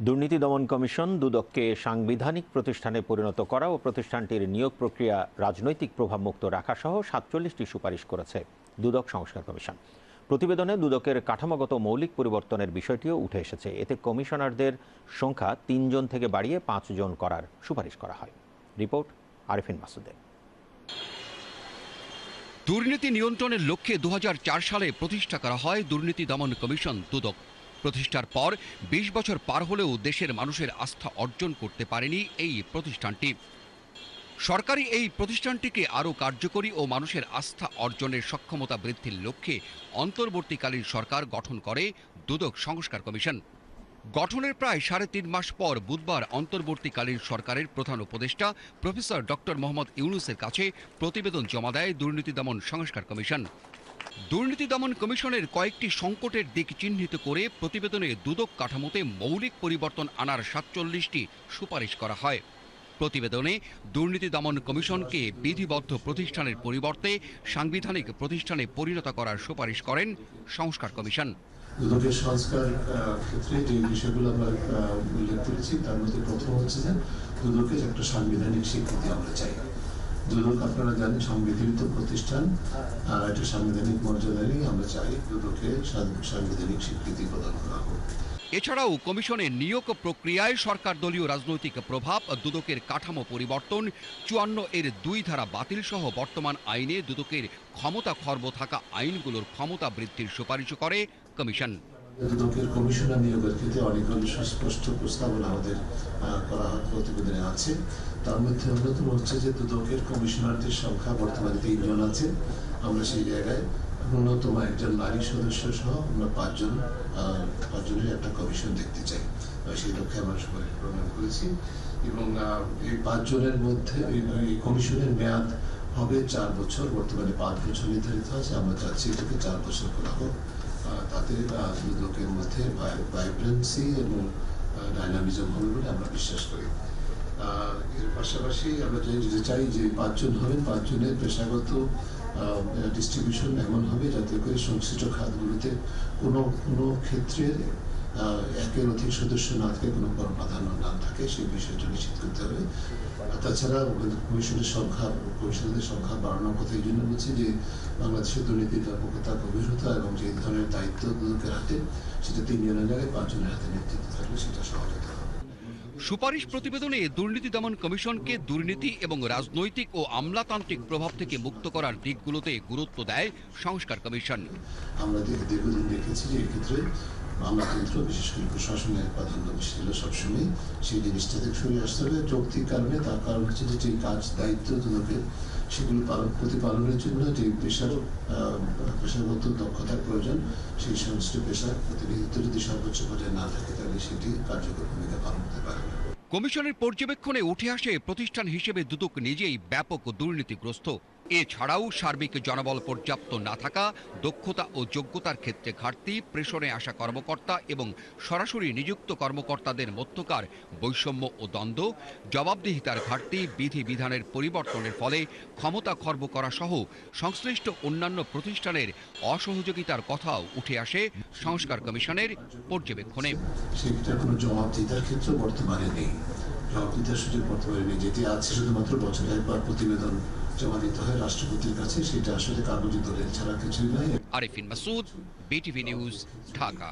দুর্নীতি দমন কমিশন দুদককে সাংবিধানিক প্রতিষ্ঠানে পরিণত করা ও প্রতিষ্ঠানটির নিয়োগ প্রক্রিয়া রাজনৈতিক প্রভাবমুক্ত রাখা সহ ৪৭টি সুপারিশ করেছে দুদক সংস্কার কমিশন। প্রতিবেদনে দুদকের কাঠামোগত মৌলিক পরিবর্তনের বিষয়টিও উঠে এসেছে। এতে কমিশনারদের সংখ্যা ৩ জন থেকে বাড়িয়ে ৫ জন করার সুপারিশ করা হয়। রিপোর্ট আরিফিন মাসুদের। দুর্নীতি নিয়ন্ত্রণের লক্ষ্যে ২০০৪ সালে প্রতিষ্ঠা করা হয় দুর্নীতি দমন কমিশন দুদক। প্রতিষ্ঠার পর ২০ বছর পার হলেও দেশের মানুষের আস্থা অর্জন করতে পারেনি এই প্রতিষ্ঠানটি। সরকারি এই প্রতিষ্ঠানটিকে আরও কার্যকরী ও মানুষের আস্থা অর্জনের সক্ষমতা বৃদ্ধির লক্ষ্যে অন্তর্বর্তীকালীন সরকার গঠন করে দুদক সংস্কার কমিশন। গঠনের প্রায় ৩.৫ মাস পর বুধবার অন্তর্বর্তীকালীন সরকারের প্রধান উপদেষ্টা প্রফেসর ডক্টর মোহাম্মদ ইউনূসের কাছে প্রতিবেদন জমা দেয় দুর্নীতি দমন সংস্কার কমিশন। দুর্নীতি দমন কমিশনের কয়েকটি সংকটের দিক চিহ্নিত করে প্রতিবেদনে দুদক কাঠামোতে মৌলিক পরিবর্তন আনার ৪৭টি সুপারিশ করা হয়। প্রতিবেদনে দুর্নীতি দমন কমিশনকে বিধিবদ্ধ প্রতিষ্ঠানের পরিবর্তে সাংবিধানিক প্রতিষ্ঠানে পরিণত করার সুপারিশ করেন সংস্কার কমিশন। দুদকের সংস্কার ক্ষেত্রে যে বিষয়গুলো আমরা উল্লেখ করেছি তার মধ্যে প্রথম হচ্ছে যে দুদকের একটা সাংবিধানিক স্বীকৃতি আমরা চাই। দুদক আপনারা জানেন সংবিধিত প্রতিষ্ঠান, আর একটা সাংবিধানিক মর্যাদারই আমরা চাই দুদকে সাংবিধানিক স্বীকৃতি প্রদান করা হোক। এছাড়াও কমিশনের নিয়োগ প্রক্রিয়ায় সরকার দলীয় রাজনৈতিক প্রভাব, দুদকের কাঠামো পরিবর্তন, ৫৪ এর ২ ধারা বাতিল সহ বর্তমান আইনে দুদকের ক্ষমতা খর্ব থাকা আইনগুলোর ক্ষমতা বৃদ্ধির সুপারিশ করে কমিশন। দুদকের কমিশনার নিয়োগের ক্ষেত্রে অনেকগুলো সুস্পষ্ট প্রস্তাবনা আমাদের করা প্রতিবেদনে আছে। তার মধ্যে অন্যতম হচ্ছে যে দুদকের কমিশনারদের সংখ্যা বর্তমানে ৩ জন আছে। আমরা সেই জায়গায় ন্যূনতম একজন নারী সদস্য সহ আমরা ৫ জনের একটা কমিশন দেখতে চাই। সেই লক্ষ্যে আমরা সবাই প্রণয়ন করেছি এবং এই ৫ জনের মধ্যে এই কমিশনের মেয়াদ হবে ৪ বছর। বর্তমানে ৫ বছর নির্ধারিত আছে। আমরা চাচ্ছি এটাকে ৪ বছর করা হোক। তাতে দুদকের মধ্যে ভাইব্রেন্সি এবং ডাইনামিজম হবে বলে আমরা বিশ্বাস করি। এর পাশাপাশি আমরা চাই যে ৫ জন হবেন, ৫ জনের পেশাগত ডিস্ট্রিবিউশন এমন হবে যাতে করে সংশ্লিষ্ট খাতগুলোতে কোনো ক্ষেত্রে একের অধিক সদস্য না থাকে, কোনো প্রাধান্য না থাকে, সেই বিষয়টা নিশ্চিত করতে হবে। তাছাড়া কমিশনারদের সংখ্যা বাড়ানোর কথা এই জন্য বলছি যে বাংলাদেশের দুর্নীতির ব্যাপকতা, গভীরতা এবং যে ধরনের দায়িত্ব দুদকের হাতে, সেটা ৩ জনের জায়গায় ৫ জনের হাতে নেতৃত্ব থাকলে সেটা সহজ হতে হবে। সুপারিশ প্রতিবেদনে দুর্নীতি দমন কমিশনকে দুর্নীতি এবং রাজনৈতিক ও আমলাতান্ত্রিক প্রভাব থেকে মুক্ত করার দিকগুলোতে গুরুত্ব দেয় সংস্কার কমিশন। আমরা দীর্ঘদিন দেখেছি যে এক্ষেত্রে আমলাতন্ত্র, বিশেষ করে প্রশাসনের প্রাধান্য বেশি ছিল সবসময়। সেই জিনিসটা থেকে সরে আসতে হবে যৌক্তিক কারণে। তার কারণ হচ্ছে যে কাজ দায়িত্ব দুদকের সেগুলো প্রতিপালনের জন্য যে পেশাগত দক্ষতার প্রয়োজন, সেই সমস্ত পেশার প্রতিনিধিত্ব যদি সর্বোচ্চ পর্যায়ে না থাকে তাহলে সেটি কার্যকর ভূমিকা পালন করতে পারে না। কমিশনের পর্যবেক্ষণে উঠে আসে প্রতিষ্ঠান হিসেবে দুদক নিজেই ব্যাপক দুর্নীতিগ্রস্ত। এছাড়াও সার্বিক জনবল পর্যাপ্ত না থাকা, দক্ষতা ও যোগ্যতার ক্ষেত্রে ঘাটতি, প্রেষণে আসা কর্মকর্তা এবং সরাসরি নিযুক্ত কর্মকর্তাদের মধ্যকার বৈষম্য ও দ্বন্দ্ব, জবাবদিহিতার ঘাটতি, বিধিবিধানের পরিবর্তনের ফলে ক্ষমতা খর্ব করা সহ সংশ্লিষ্ট অন্যান্য প্রতিষ্ঠানের অসহযোগিতার কথাও উঠে আসে সংস্কার কমিশনের পর্যবেক্ষণে। সেটা কোনো জবাবদিহিতার ক্ষেত্রে বর্তমানে নেই। জবাবদিহিতার সুযোগ বর্তমানে নেই। যেটি আছে শুধুমাত্র বছরে একবার প্রতিবেদন জমা দিতে হয় রাষ্ট্রপতির কাছে, সেটা আসলে কাগজে দলিল ছাড়া কিছুই নয়। Arifin Masud, BTV news, Dhaka.